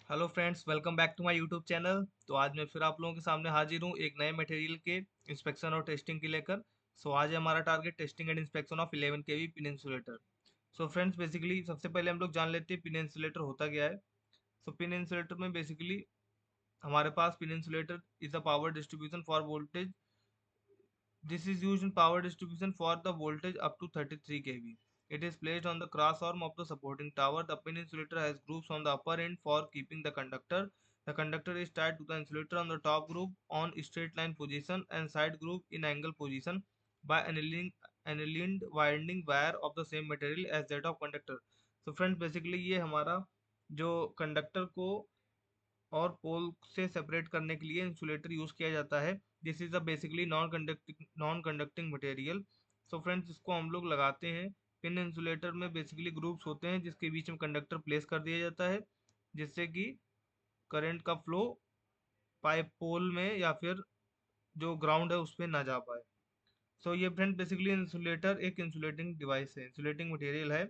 Hello friends, welcome back to my YouTube channel. तो आज मैं फिर आप लोगों के सामने हाजिर हूँ एक नए मटेरियल के इंस्पेक्शन और टेस्टिंग के लेकर। आज है हमारा target testing and inspection of 11 KV pin insulator. Friends, basically सबसे पहले हम लोग जान लेते हैं पिन इंसुलेटर होता क्या है। पिन इंसुलेटर में बेसिकली हमारे पास pin insulator is a power distribution for voltage. This is used in power distribution for the voltage up to 33 kV. It is placed on the cross arm of the supporting tower. The pin insulator has grooves on the upper end for keeping the conductor. The conductor is tied to the insulator on the top groove on straight line position and side groove in angle position by annealed winding wire of the same material as that of conductor. Friends, basically ये हमारा जो conductor को और पोल से separate करने के लिए insulator use किया जाता है। This is a basically non conducting material. Friends, इसको हम लोग लगाते हैं। पिन इंसुलेटर में बेसिकली ग्रुप्स होते हैं जिसके बीच में कंडक्टर प्लेस कर दिया जाता है, जिससे कि करंट का फ्लो पाइप पोल में या फिर जो ग्राउंड है उस पर ना जा पाए। ये फ्रेंड बेसिकली इंसुलेटर एक इंसुलेटिंग डिवाइस है, इंसुलेटिंग मटेरियल है।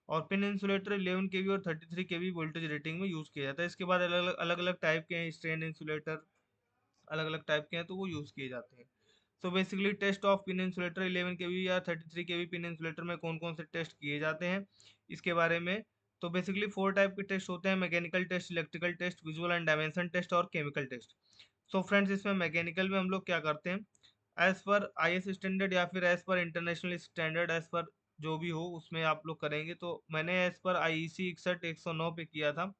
और पिन इंसुलेटर 11 केवी और 33 केवी वोल्टेज रेटिंग में यूज किया जाता है। इसके बाद अलग अलग टाइप के हैं, स्ट्रेन इंसुलेटर अलग अलग टाइप के हैं, तो वो यूज किए जाते हैं। Basically test of pin insulator 11 KV या 33 केवी पिन इंसुलेटर में कौन कौन से टेस्ट किए जाते हैं इसके बारे में। बेसिकली 4 टाइप के टेस्ट होते हैं: mechanical test, electrical test, visual and dimension test और केमिकल टेस्ट। फ्रेंड्स, इसमें मैकेनिकल में हम लोग क्या करते हैं, एज पर आईएस स्टैंडर्ड या फिर as per international standard, as per जो भी हो उसमें आप लोग करेंगे। तो मैंने एज पर आईईसी 61 109 पे किया था।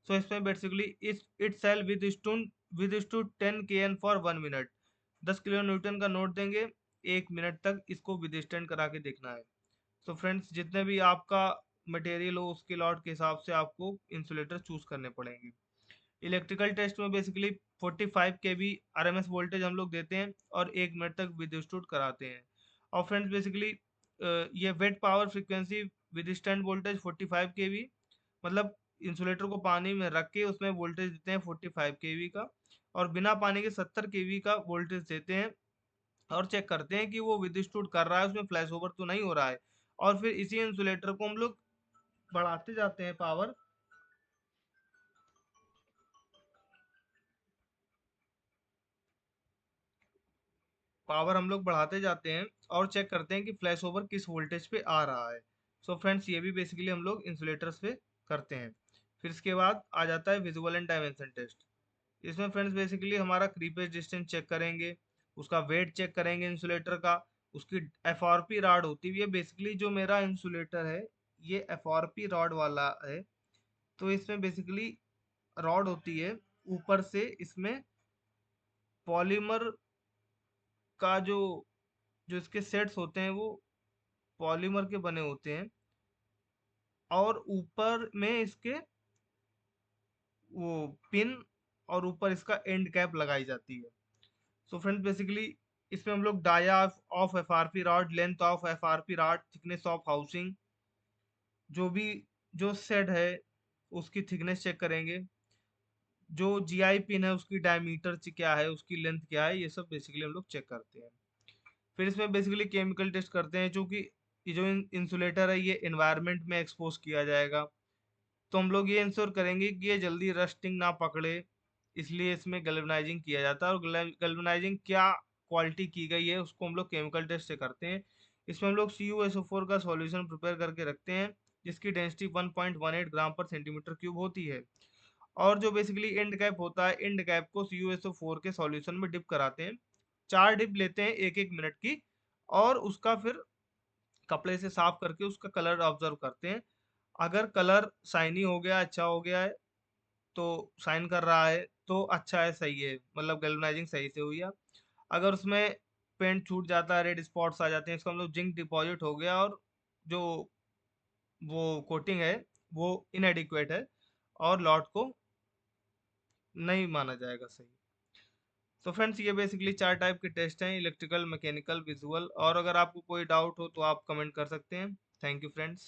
इसमें बेसिकली इस it shall with to 10 kN for 1 minute. 10 kilo newton का नोट देंगे, 1 मिनट तक इसको विद स्टैंड करा के देखना है। फ्रेंड्स, जितने भी आपका मटेरियल हो उसके लॉट के हिसाब से आपको इंसुलेटर चूज करने पड़ेंगे। इलेक्ट्रिकल टेस्ट में बेसिकली 45 केवी आरएमएस वोल्टेज हम लोग देते हैं और 1 मिनट तक विदस्टूड कराते हैं। और फ्रेंड्स, बेसिकली ये wet power frequency withstand voltage 45 KV, मतलब इंसुलेटर को पानी में रख के उसमें वोल्टेज देते हैं 45 केवी का, और बिना पानी के 70 केवी का वोल्टेज देते हैं और चेक करते हैं कि वो विदस्टूड कर रहा है, उसमें फ्लैश ओवर तो नहीं हो रहा है। और फिर इसी इंसुलेटर को हम लोग बढ़ाते जाते हैं पावर हम लोग बढ़ाते जाते हैं और चेक करते हैं कि फ्लैश ओवर किस वोल्टेज पे आ रहा है। फ्रेंड्स, ये भी बेसिकली हम लोग इंसुलेटर्स पे करते हैं। फिर इसके बाद आ जाता है विजुअल एंड डायमेंशन टेस्ट। इसमें फ्रेंड्स बेसिकली हमारा क्रीपेज डिस्टेंस चेक करेंगे, उसका वेट चेक करेंगे इंसुलेटर का, उसकी एफआरपी रॉड होती है। बेसिकली जो मेरा इंसुलेटर है ये एफआरपी रॉड वाला है। इसमें बेसिकली रॉड होती है, ऊपर से इसमें पॉलीमर का जो जो इसके सेट्स होते हैं वो पॉलीमर के बने होते हैं, और ऊपर में इसके वो पिन और ऊपर इसका एंड कैप लगाई जाती है। फ्रेंड्स, बेसिकली इसमें हम लोग dia of FRP rod, length of FRP rod, thickness of housing, जो भी जो सेट है उसकी थिकनेस चेक करेंगे। जो जीआई पिन है उसकी डायमीटर क्या है, उसकी लेंथ क्या है, ये सब बेसिकली हम लोग चेक करते हैं। फिर इसमें बेसिकली केमिकल टेस्ट करते हैं, क्योंकि ये जो इंसुलेटर है ये एनवायरनमेंट में एक्सपोज किया जाएगा। तो हम लोग ये इंश्योर करेंगे कि ये जल्दी रस्टिंग ना पकड़े, इसलिए इसमें गैल्वेनाइजिंग किया जाता है। और गैल्वेनाइजिंग क्या क्वालिटी की गई है उसको हम लोग केमिकल टेस्ट से करते हैं। इसमें हम लोग CuSO4 का सॉल्यूशन प्रिपेयर करके रखते हैं, जिसकी डेंसिटी 1.18 ग्राम पर सेंटीमीटर क्यूब होती है। और जो बेसिकली एंड कैप होता है, एंड कैप को CuSO4 के सॉल्यूशन में डिप कराते हैं। 4 डिप लेते हैं 1 1 मिनट की, और उसका फिर कपड़े से साफ करके उसका कलर ऑब्जर्व करते हैं। अगर कलर शाइनी हो गया, अच्छा हो गया है, तो शाइन कर रहा है तो अच्छा है, सही है, मतलब गैल्वेनाइजिंग सही से हुई है। अगर उसमें पेंट छूट जाता है, रेड स्पॉट्स आ जाते हैं, इसका मतलब जिंक डिपॉजिट हो गया और जो वो कोटिंग है वो इनएडिक्वेट है और लॉट को नहीं माना जाएगा सही। फ्रेंड्स, ये बेसिकली 4 टाइप के टेस्ट हैं: इलेक्ट्रिकल, मैकेनिकल, विजुअल। और अगर आपको कोई डाउट हो तो आप कमेंट कर सकते हैं। Thank you friends.